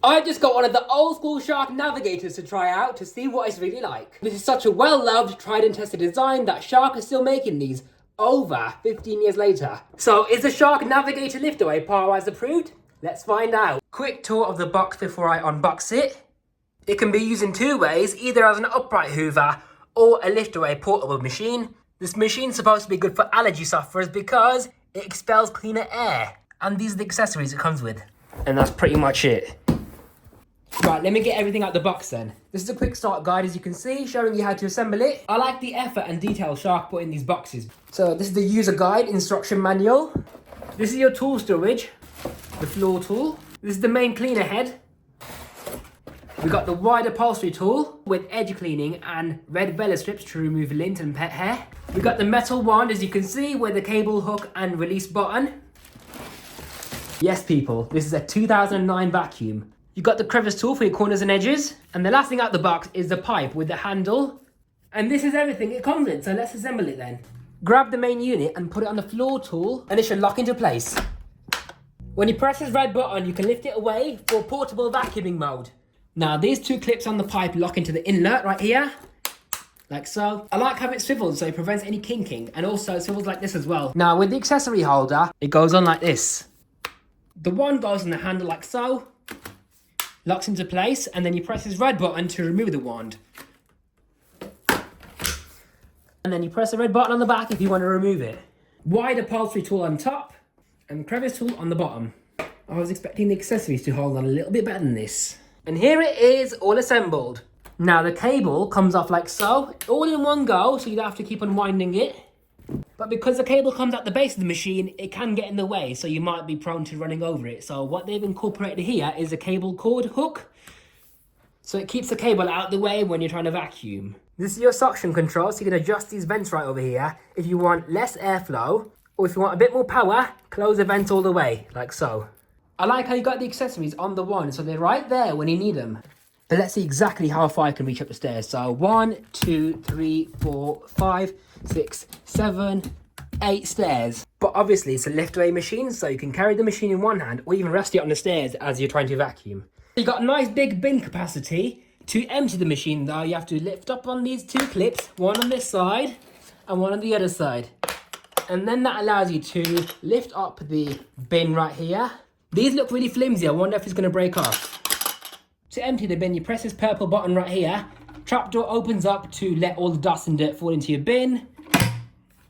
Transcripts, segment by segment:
I just got one of the old school Shark Navigators to try out to see what it's really like. This is such a well-loved, tried and tested design that Shark is still making these over 15 years later. So is the Shark Navigator liftaway PAR-wise approved? Let's find out. Quick tour of the box before I unbox it. It can be used in two ways, either as an upright hoover or a liftaway portable machine. This machine's supposed to be good for allergy sufferers because it expels cleaner air. And these are the accessories it comes with. And that's pretty much it. Right, let me get everything out the box then. This is a quick start guide, as you can see, showing you how to assemble it. I like the effort and detail Shark put in these boxes. So this is the user guide, instruction manual. This is your tool storage, the floor tool. This is the main cleaner head. We got the wide upholstery tool with edge cleaning and red vela strips to remove lint and pet hair. We got the metal wand, as you can see, with the cable hook and release button. Yes, people, this is a 2009 vacuum. You got the crevice tool for your corners and edges. And the last thing out the box is the pipe with the handle. And this is everything it comes in, so let's assemble it then. Grab the main unit and put it on the floor tool and it should lock into place. When you press this red button, you can lift it away for portable vacuuming mode. Now these two clips on the pipe lock into the inlet right here, like so. I like how it swivels so it prevents any kinking, and also it swivels like this as well. Now with the accessory holder, it goes on like this. The one goes on the handle like so, locks into place, and then you press this red button to remove the wand. And then you press the red button on the back if you want to remove it. Wide upholstery tool on top, and crevice tool on the bottom. I was expecting the accessories to hold on a little bit better than this. And here it is, all assembled. Now the cable comes off like so, all in one go, so you don't have to keep unwinding it. But because the cable comes at the base of the machine, it can get in the way, so you might be prone to running over it. So what they've incorporated here is a cable cord hook, so it keeps the cable out of the way when you're trying to vacuum. This is your suction control, so you can adjust these vents right over here if you want less airflow, or if you want a bit more power, close the vents all the way, like so. I like how you got the accessories on the wand, so they're right there when you need them. But let's see exactly how far I can reach up the stairs. So 1, 2, 3, 4, 5, 6, 7, 8 stairs. But obviously it's a liftaway machine, so you can carry the machine in one hand or even rest it on the stairs as you're trying to vacuum. You got a nice big bin capacity. To empty the machine though, you have to lift up on these two clips, one on this side and one on the other side. And then that allows you to lift up the bin right here. These look really flimsy, I wonder if it's going to break off. To empty the bin, you press this purple button right here. Trapdoor opens up to let all the dust and dirt fall into your bin.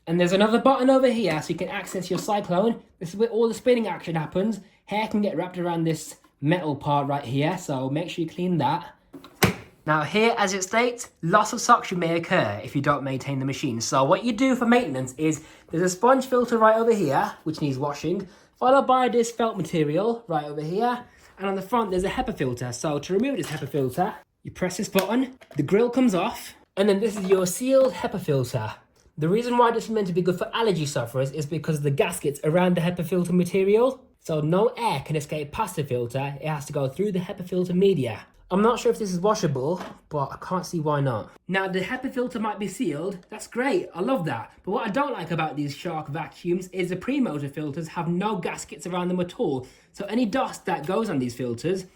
And there's another button over here so you can access your cyclone. This is where all the spinning action happens. Hair can get wrapped around this metal part right here, so make sure you clean that. Now here, as it states, loss of suction may occur if you don't maintain the machine. So what you do for maintenance is, there's a sponge filter right over here, which needs washing, followed by this felt material right over here. And on the front, there's a HEPA filter. So to remove this HEPA filter, you press this button, the grill comes off, and then this is your sealed HEPA filter. The reason why this is meant to be good for allergy sufferers is because of the gaskets around the HEPA filter material. So no air can escape past the filter, it has to go through the HEPA filter media. I'm not sure if this is washable, but I can't see why not. Now the HEPA filter might be sealed, that's great, I love that. But what I don't like about these Shark vacuums is the pre-motor filters have no gaskets around them at all. So any dust that goes on these filters,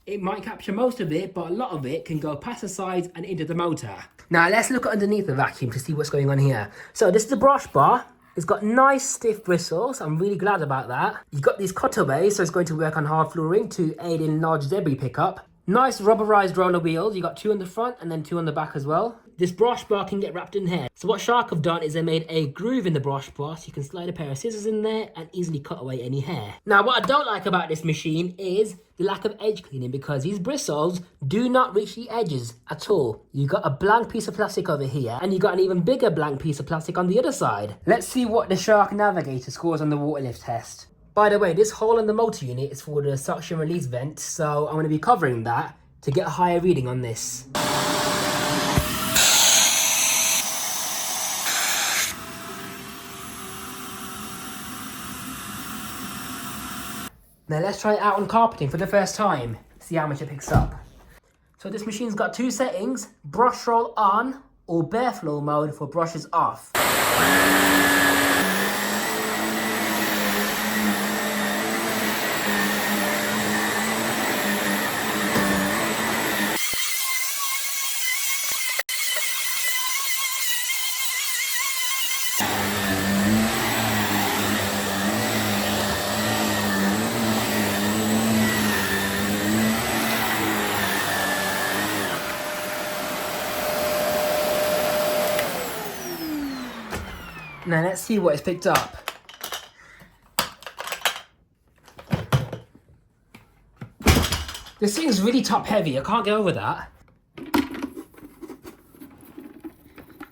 it might capture most of it, but a lot of it can go past the sides and into the motor. Now let's look underneath the vacuum to see what's going on here. So this is the brush bar. It's got nice stiff bristles, I'm really glad about that. You've got these cutaways, so it's going to work on hard flooring to aid in large debris pickup. Nice rubberized roller wheels, you got 2 on the front and then 2 on the back as well. This brush bar can get wrapped in hair. So what Shark have done is they made a groove in the brush bar so you can slide a pair of scissors in there and easily cut away any hair. Now what I don't like about this machine is the lack of edge cleaning, because these bristles do not reach the edges at all. You got a blank piece of plastic over here and you got an even bigger blank piece of plastic on the other side. Let's see what the Shark Navigator scores on the water lift test. By the way, this hole in the motor unit is for the suction release vent, so I'm going to be covering that to get a higher reading on this. Now let's try it out on carpeting for the first time, see how much it picks up. So this machine's got 2 settings, brush roll on or bare flow mode for brushes off. Now let's see what it's picked up. This thing's really top heavy, I can't get over that.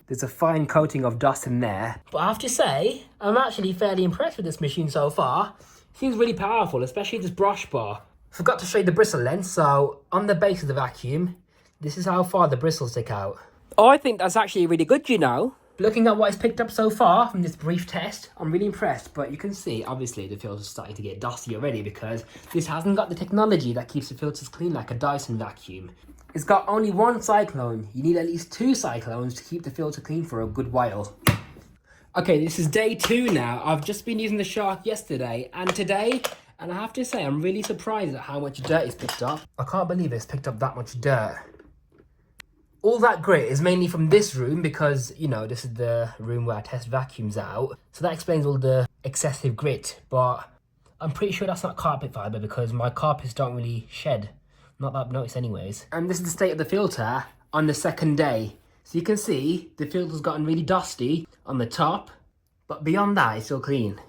There's a fine coating of dust in there. But I have to say, I'm actually fairly impressed with this machine so far. It seems really powerful, especially this brush bar. Forgot to show you the bristle length, so on the base of the vacuum, this is how far the bristles stick out. Oh, I think that's actually really good, you know. Looking at what it's picked up so far from this brief test, I'm really impressed. But you can see, obviously, the filter's starting to get dusty already because this hasn't got the technology that keeps the filters clean like a Dyson vacuum. It's got only one cyclone. You need at least 2 cyclones to keep the filter clean for a good while. Okay, this is day 2 now. I've just been using the Shark yesterday and today, and I have to say I'm really surprised at how much dirt it's picked up. I can't believe it's picked up that much dirt. All that grit is mainly from this room because, you know, this is the room where I test vacuums out. So that explains all the excessive grit, but I'm pretty sure that's not carpet fibre because my carpets don't really shed. Not that I've noticed anyways. And this is the state of the filter on the second day. So you can see the filter's gotten really dusty on the top, but beyond that it's still clean.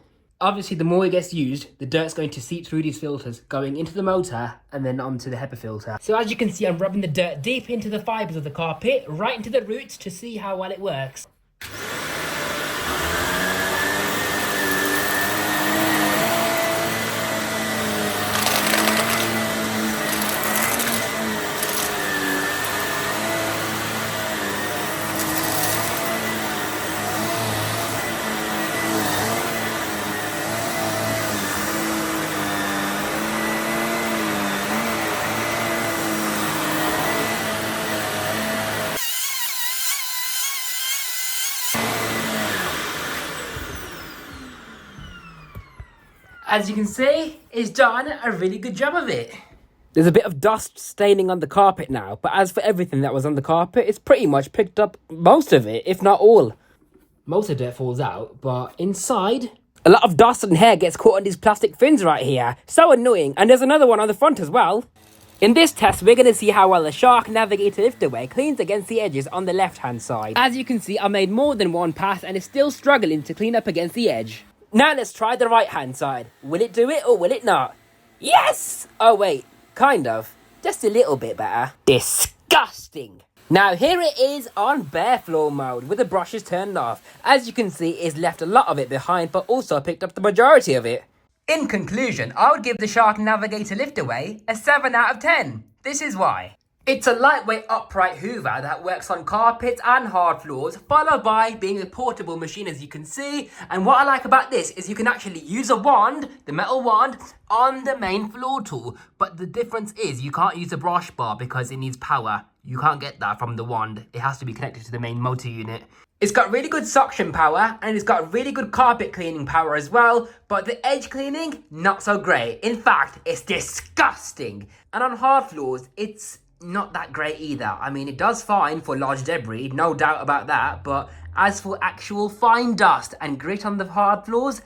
Obviously the more it gets used, the dirt's going to seep through these filters, going into the motor and then onto the HEPA filter. So as you can see, I'm rubbing the dirt deep into the fibres of the carpet, right into the roots to see how well it works. As you can see, it's done a really good job of it. There's a bit of dust staining on the carpet now, but as for everything that was on the carpet, it's pretty much picked up most of it, if not all. Most of the dirt falls out, but inside, a lot of dust and hair gets caught on these plastic fins right here. So annoying, and there's another one on the front as well. In this test, we're going to see how well the Shark Navigator lift-away cleans against the edges on the left-hand side. As you can see, I made more than one pass and it's still struggling to clean up against the edge. Now let's try the right-hand side. Will it do it or will it not? Yes! Oh wait, kind of. Just a little bit better. Disgusting! Now here it is on bare floor mode with the brushes turned off. As you can see, it's left a lot of it behind but also picked up the majority of it. In conclusion, I would give the Shark Navigator lift-away a 7 out of 10. This is why. It's a lightweight upright hoover that works on carpets and hard floors, followed by being a portable machine as you can see. And what I like about this is you can actually use a wand, the metal wand, on the main floor tool. But the difference is you can't use a brush bar because it needs power. You can't get that from the wand. It has to be connected to the main motor unit. It's got really good suction power and it's got really good carpet cleaning power as well, but the edge cleaning, not so great. In fact, it's disgusting. And on hard floors, it's not that great either. I mean, it does fine for large debris, no doubt about that, but as for actual fine dust and grit on the hard floors,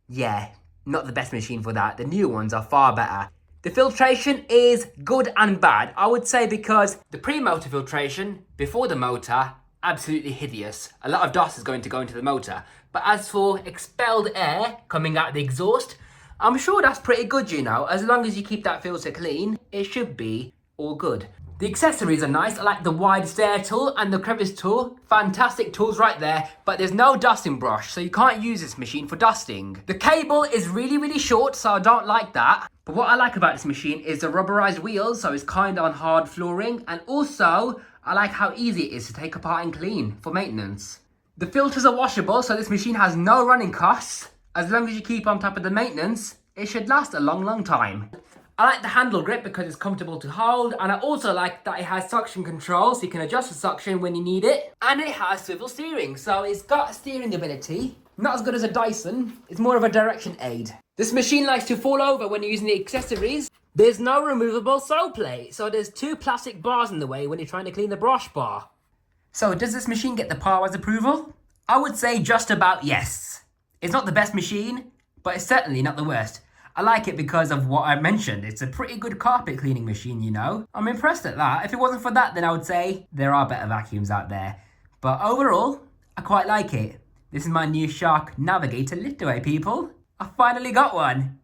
yeah, not the best machine for that. The new ones are far better. The filtration is good and bad, I would say, because the pre-motor filtration, before the motor, absolutely hideous. A lot of dust is going to go into the motor. But as for expelled air coming out of the exhaust, I'm sure that's pretty good, you know. As long as you keep that filter clean, it should be all good. The accessories are nice. I like the wide stair tool and the crevice tool. Fantastic tools right there, but there's no dusting brush, so you can't use this machine for dusting. The cable is really short, so I don't like that. But what I like about this machine is the rubberized wheels, so it's kind of on hard flooring, and also I like how easy it is to take apart and clean for maintenance. The filters are washable, so this machine has no running costs. As long as you keep on top of the maintenance, it should last a long time. I like the handle grip because it's comfortable to hold, and I also like that it has suction control so you can adjust the suction when you need it, and it has swivel steering, so it's got steering ability. Not as good as a Dyson, it's more of a direction aid. This machine likes to fall over when you're using the accessories. There's no removable sole plate, so there's 2 plastic bars in the way when you're trying to clean the brush bar. So does this machine get the Power's approval? I would say just about yes. It's not the best machine, but it's certainly not the worst. I like it because of what I mentioned. It's a pretty good carpet cleaning machine, you know. I'm impressed at that. If it wasn't for that, then I would say there are better vacuums out there. But overall, I quite like it. This is my new Shark Navigator lift away, people. I finally got one.